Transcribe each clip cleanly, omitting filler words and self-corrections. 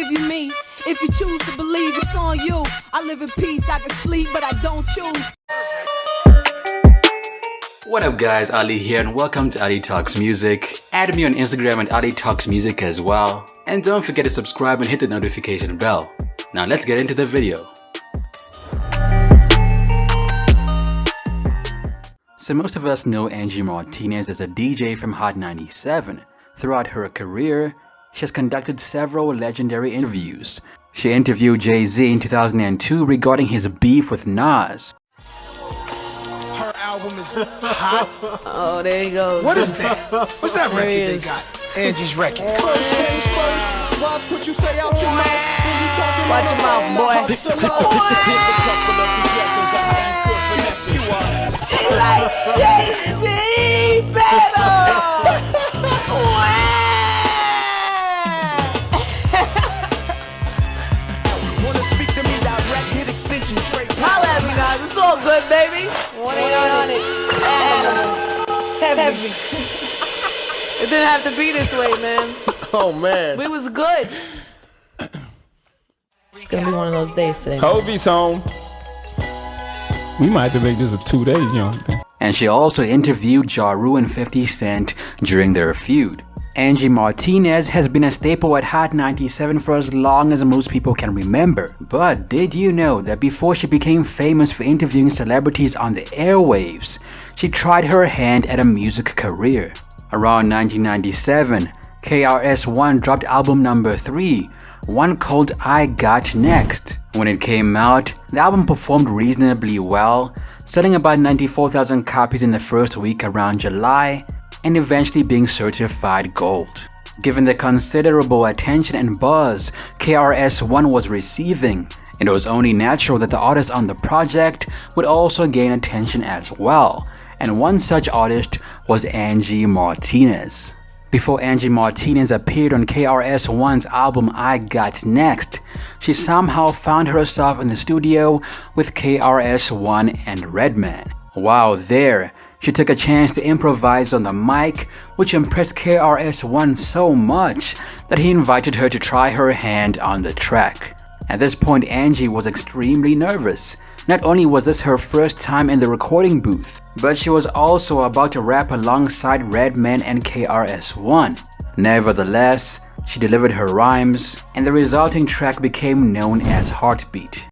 give you me. If you choose to believe, it's on you. I live in peace, I can sleep, but I don't choose. What up guys, Ali here and welcome to Ali Talks Music. Add me on Instagram at Ali Talks Music as well. And don't forget to subscribe and hit the notification bell. Now let's get into the video. So most of us know Angie Martinez as a DJ from Hot 97. Throughout her career, she has conducted several legendary interviews. She interviewed Jay-Z in 2002 regarding his beef with Nas. Her album is hot. Oh, there he goes. What is that? What's that record they got? Angie's record. First things first, watch what you say out your mouth. When you talking Watch your mouth, boy. Here's a couple of suggestions of how you could finesse it. Like Jay-Z better. Wanna speak to me direct, hit extension straight. Holla at me now. It's all good, baby. 1-800. Heavy. It didn't have to be this way, man. Oh man. We was good. It's gonna be one of those days today. Hovey's home. We might have to make this a 2 days, you know. And she also interviewed Ja Rule and 50 Cent during their feud. Angie Martinez has been a staple at Hot 97 for as long as most people can remember. But did you know that before she became famous for interviewing celebrities on the airwaves, she tried her hand at a music career? Around 1997, KRS-One dropped album number 3, one called I Got Next. When it came out, the album performed reasonably well, selling about 94,000 copies in the first week around July, and eventually being certified gold. Given the considerable attention and buzz KRS-One was receiving, it was only natural that the artists on the project would also gain attention as well, and one such artist was Angie Martinez. Before Angie Martinez appeared on KRS-One's album I Got Next, she somehow found herself in the studio with KRS-One and Redman. While there, she took a chance to improvise on the mic, which impressed KRS-One so much that he invited her to try her hand on the track. At this point, Angie was extremely nervous. Not only was this her first time in the recording booth, but she was also about to rap alongside Redman and KRS-One. Nevertheless, she delivered her rhymes, and the resulting track became known as Heartbeat.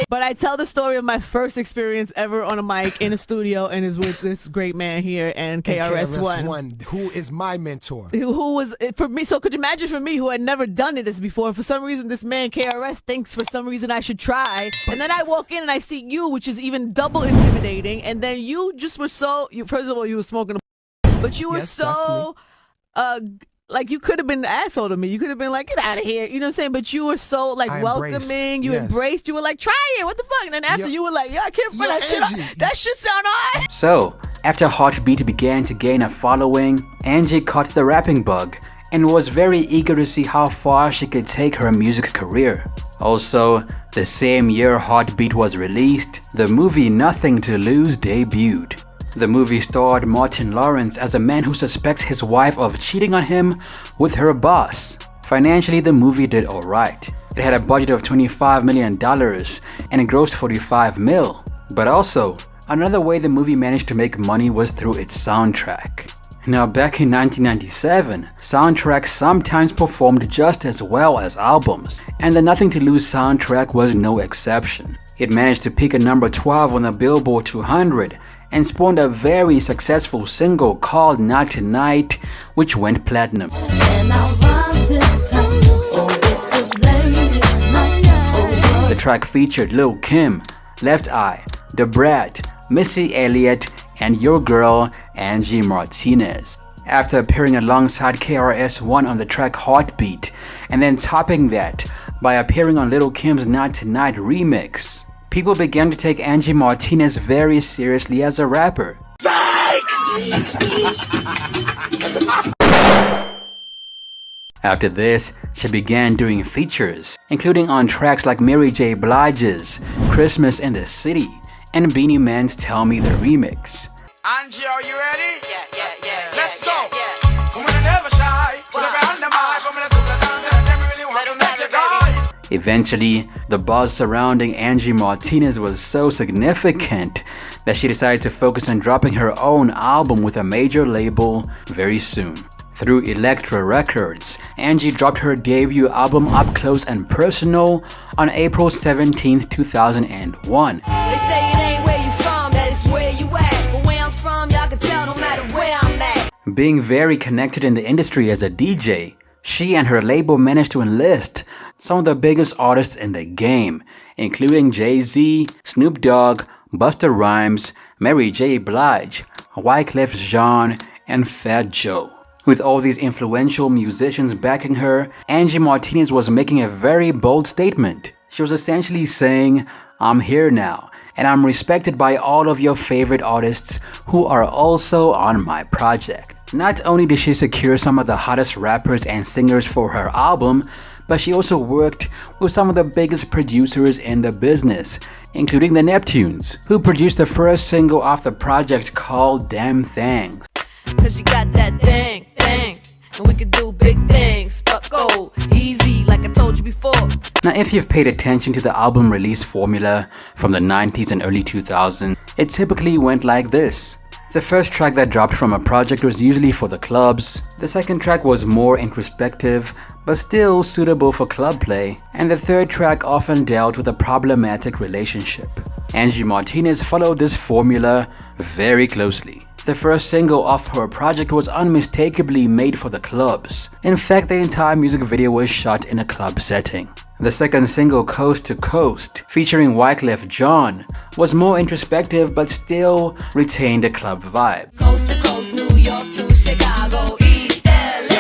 But I tell the story of my first experience ever on a mic in a studio, and is with this great man here and KRS-One. Who is my mentor? Who was, for me, so could you imagine for me who had never done this before, for some reason this man KRS thinks for some reason I should try, and then I walk in and I see you, which is even double intimidating, and then you just were so, first of all you were smoking but you were so, like you could have been an asshole to me. You could have been like, get out of here. You know what I'm saying? But you were so like welcoming. You embraced. You were like, try it. What the fuck? And then after you were like, yeah, I can't put that shit on. That shit sound alright. So, after Heartbeat began to gain a following, Angie caught the rapping bug and was very eager to see how far she could take her music career. Also, the same year Heartbeat was released, the movie Nothing to Lose debuted. The movie starred Martin Lawrence as a man who suspects his wife of cheating on him with her boss. Financially, the movie did alright. It had a budget of $25 million and it grossed $45 million. But also, another way the movie managed to make money was through its soundtrack. Now back in 1997, soundtracks sometimes performed just as well as albums, and the Nothing to Lose soundtrack was no exception. It managed to peak at number 12 on the Billboard 200, and spawned a very successful single called Not Tonight, which went platinum. The track featured Lil' Kim, Left Eye, Da Brat, Missy Elliott, and your girl, Angie Martinez. After appearing alongside KRS-One on the track Heartbeat, and then topping that by appearing on Lil' Kim's Not Tonight remix, people began to take Angie Martinez very seriously as a rapper. After this, she began doing features, including on tracks like Mary J. Blige's Christmas in the City and Beanie Man's Tell Me the Remix. Angie, are you ready? Yeah. Let's go. Women never shy. Put around the mic. I'm gonna sit down and them really want to make you die. Eventually, the buzz surrounding Angie Martinez was so significant that she decided to focus on dropping her own album with a major label very soon. Through Elektra Records, Angie dropped her debut album Up Close and Personal on April 17, 2001. They say it ain't where you from, that is where you at. But where I'm from, y'all can tell no matter where I'm at. Being very connected in the industry as a DJ, she and her label managed to enlist some of the biggest artists in the game, including Jay-Z, Snoop Dogg, Busta Rhymes, Mary J. Blige, Wyclef Jean, and Fat Joe. With all these influential musicians backing her, Angie Martinez was making a very bold statement. She was essentially saying, "I'm here now, and I'm respected by all of your favorite artists who are also on my project." Not only did she secure some of the hottest rappers and singers for her album, but she also worked with some of the biggest producers in the business, including the Neptunes, who produced the first single off the project called Damn Things. Cause you got that thing, and we can do big things, but go easy like I told you before. Now, if you've paid attention to the album release formula from the 90s and early 2000s, it typically went like this. The first track that dropped from a project was usually for the clubs, the second track was more introspective, but still suitable for club play, and the third track often dealt with a problematic relationship. Angie Martinez followed this formula very closely. The first single off her project was unmistakably made for the clubs. In fact, the entire music video was shot in a club setting. The second single, Coast to Coast, featuring Wyclef Jean, was more introspective but still retained a club vibe. Coast to coast, New York to Chicago, East LA.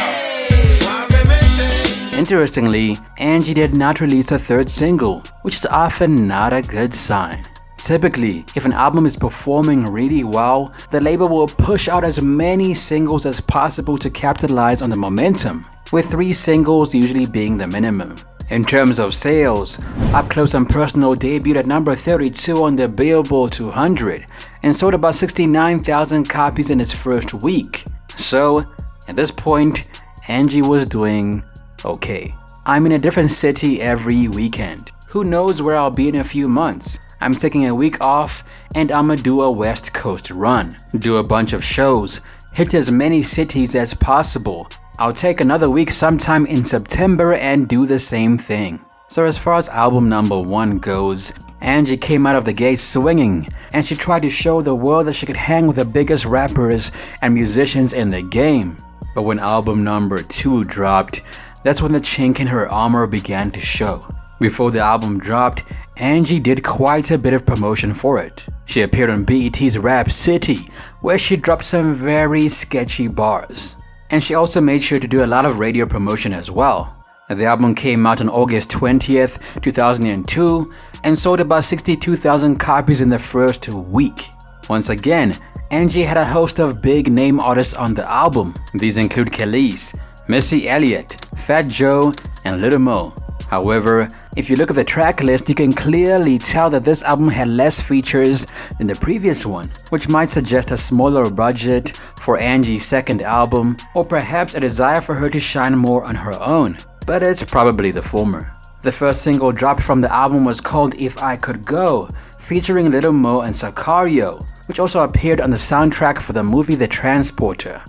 Interestingly, Angie did not release a third single, which is often not a good sign. Typically, if an album is performing really well, the label will push out as many singles as possible to capitalize on the momentum, with 3 singles usually being the minimum. In terms of sales, Up Close and Personal debuted at number 32 on the Billboard 200 and sold about 69,000 copies in its first week. So, at this point, Angie was doing okay. I'm in a different city every weekend. Who knows where I'll be in a few months? I'm taking a week off and I'ma do a West Coast run. Do a bunch of shows, hit as many cities as possible. I'll take another week sometime in September and do the same thing. So as far as album number 1 goes, Angie came out of the gate swinging, and she tried to show the world that she could hang with the biggest rappers and musicians in the game. But when album number 2 dropped, that's when the chink in her armor began to show. Before the album dropped, Angie did quite a bit of promotion for it. She appeared on BET's Rap City, where she dropped some very sketchy bars. And she also made sure to do a lot of radio promotion as well. The album came out on August 20th, 2002, and sold about 62,000 copies in the first week. Once again, Angie had a host of big name artists on the album. These include Khalees, Missy Elliott, Fat Joe, and Lil Mo. However, if you look at the track list, you can clearly tell that this album had less features than the previous one, which might suggest a smaller budget for Angie's second album, or perhaps a desire for her to shine more on her own, but it's probably the former. The first single dropped from the album was called If I Could Go, featuring Lil Mo and Sicario, which also appeared on the soundtrack for the movie The Transporter.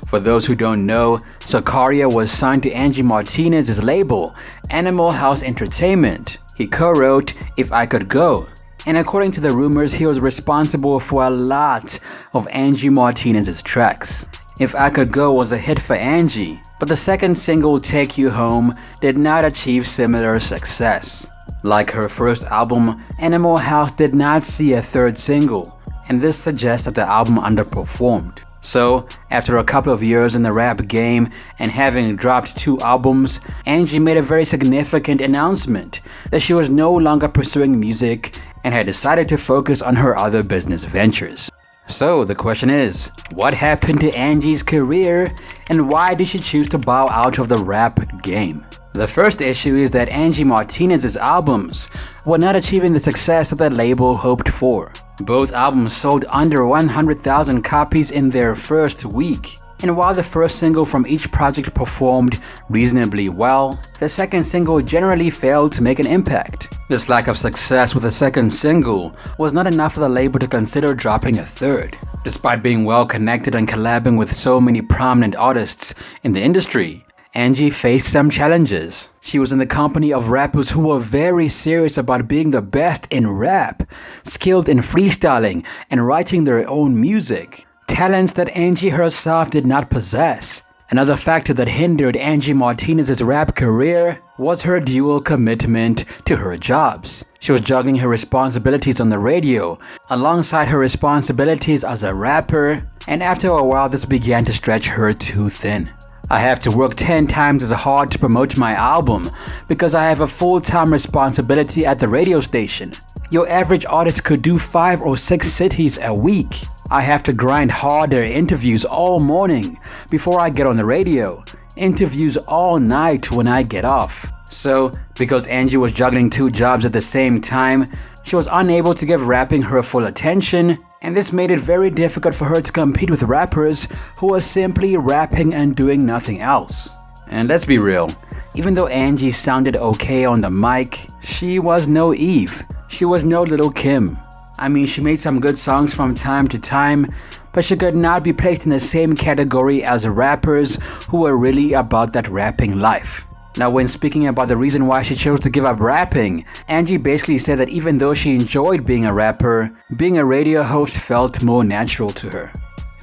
For those who don't know, Sicario was signed to Angie Martinez's label, Animal House Entertainment. He co-wrote If I Could Go, and according to the rumors, he was responsible for a lot of Angie Martinez's tracks. If I Could Go was a hit for Angie, but the second single, Take You Home, did not achieve similar success. Like her first album, Animal House did not see a third single, and this suggests that the album underperformed. So, after a couple of years in the rap game and having dropped 2 albums, Angie made a very significant announcement that she was no longer pursuing music and had decided to focus on her other business ventures. So the question is, what happened to Angie's career and why did she choose to bow out of the rap game? The first issue is that Angie Martinez's albums were not achieving the success that the label hoped for. Both albums sold under 100,000 copies in their first week. And while the first single from each project performed reasonably well, the second single generally failed to make an impact. This lack of success with the second single was not enough for the label to consider dropping a third. Despite being well connected and collabing with so many prominent artists in the industry, Angie faced some challenges. She was in the company of rappers who were very serious about being the best in rap, skilled in freestyling and writing their own music. Talents that Angie herself did not possess. Another factor that hindered Angie Martinez's rap career was her dual commitment to her jobs. She was juggling her responsibilities on the radio alongside her responsibilities as a rapper, and after a while this began to stretch her too thin. I have to work 10 times as hard to promote my album because I have a full-time responsibility at the radio station. Your average artist could do 5 or 6 cities a week. I have to grind harder interviews all morning before I get on the radio, interviews all night when I get off. So, because Angie was juggling 2 jobs at the same time, she was unable to give rapping her full attention, and this made it very difficult for her to compete with rappers who were simply rapping and doing nothing else. And let's be real, even though Angie sounded okay on the mic, she was no Eve. She was no Little Kim. I mean, she made some good songs from time to time, but she could not be placed in the same category as rappers who were really about that rapping life. Now, when speaking about the reason why she chose to give up rapping, Angie basically said that even though she enjoyed being a rapper, being a radio host felt more natural to her.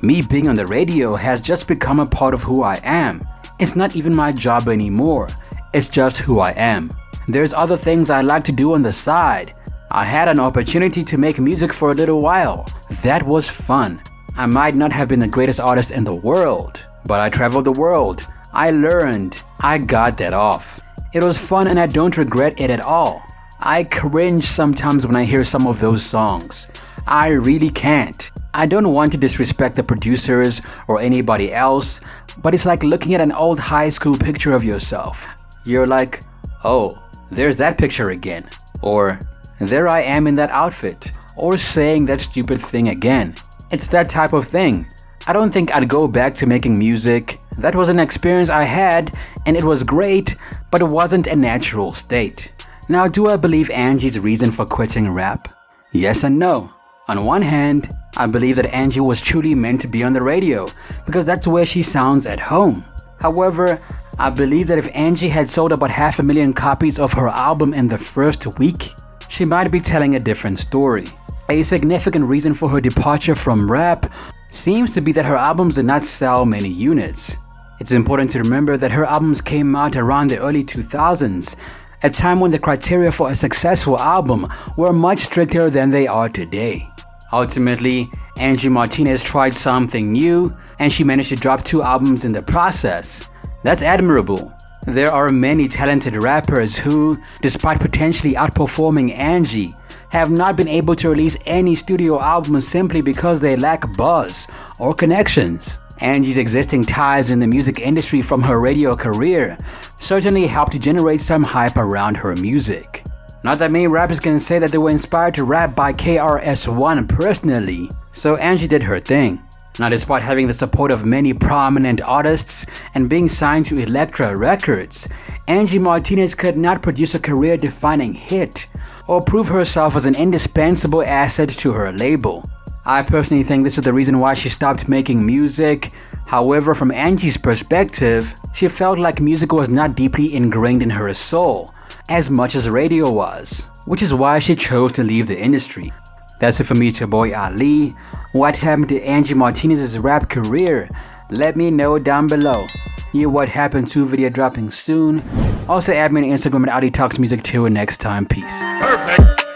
Me being on the radio has just become a part of who I am. It's not even my job anymore, it's just who I am. There's other things I like to do on the side. I had an opportunity to make music for a little while. That was fun. I might not have been the greatest artist in the world, but I traveled the world. I learned. I got that off. It was fun and I don't regret it at all. I cringe sometimes when I hear some of those songs. I really can't. I don't want to disrespect the producers or anybody else, but it's like looking at an old high school picture of yourself. You're like, oh, there's that picture again. Or, there I am in that outfit, or saying that stupid thing again. It's that type of thing. I don't think I'd go back to making music. That was an experience I had, and it was great, but it wasn't a natural state. Now, do I believe Angie's reason for quitting rap? Yes and no. On one hand, I believe that Angie was truly meant to be on the radio, because that's where she sounds at home. However, I believe that if Angie had sold about 500,000 copies of her album in the first week, she might be telling a different story. A significant reason for her departure from rap seems to be that her albums did not sell many units. It's important to remember that her albums came out around the early 2000s, a time when the criteria for a successful album were much stricter than they are today. Ultimately, Angie Martinez tried something new, and she managed to drop 2 albums in the process. That's admirable. There are many talented rappers who, despite potentially outperforming Angie, have not been able to release any studio albums simply because they lack buzz or connections. Angie's existing ties in the music industry from her radio career certainly helped generate some hype around her music. Not that many rappers can say that they were inspired to rap by KRS-One personally, so Angie did her thing. Now, despite having the support of many prominent artists and being signed to Elektra Records, Angie Martinez could not produce a career-defining hit or prove herself as an indispensable asset to her label. I personally think this is the reason why she stopped making music. However, from Angie's perspective, she felt like music was not deeply ingrained in her soul as much as radio was, which is why she chose to leave the industry. That's it for me, it's your boy Ali. What happened to Angie Martinez's rap career? Let me know down below. New What Happened 2 video dropping soon. Also add me on Instagram at Ali Talks Music. Till next time, peace. Perfect.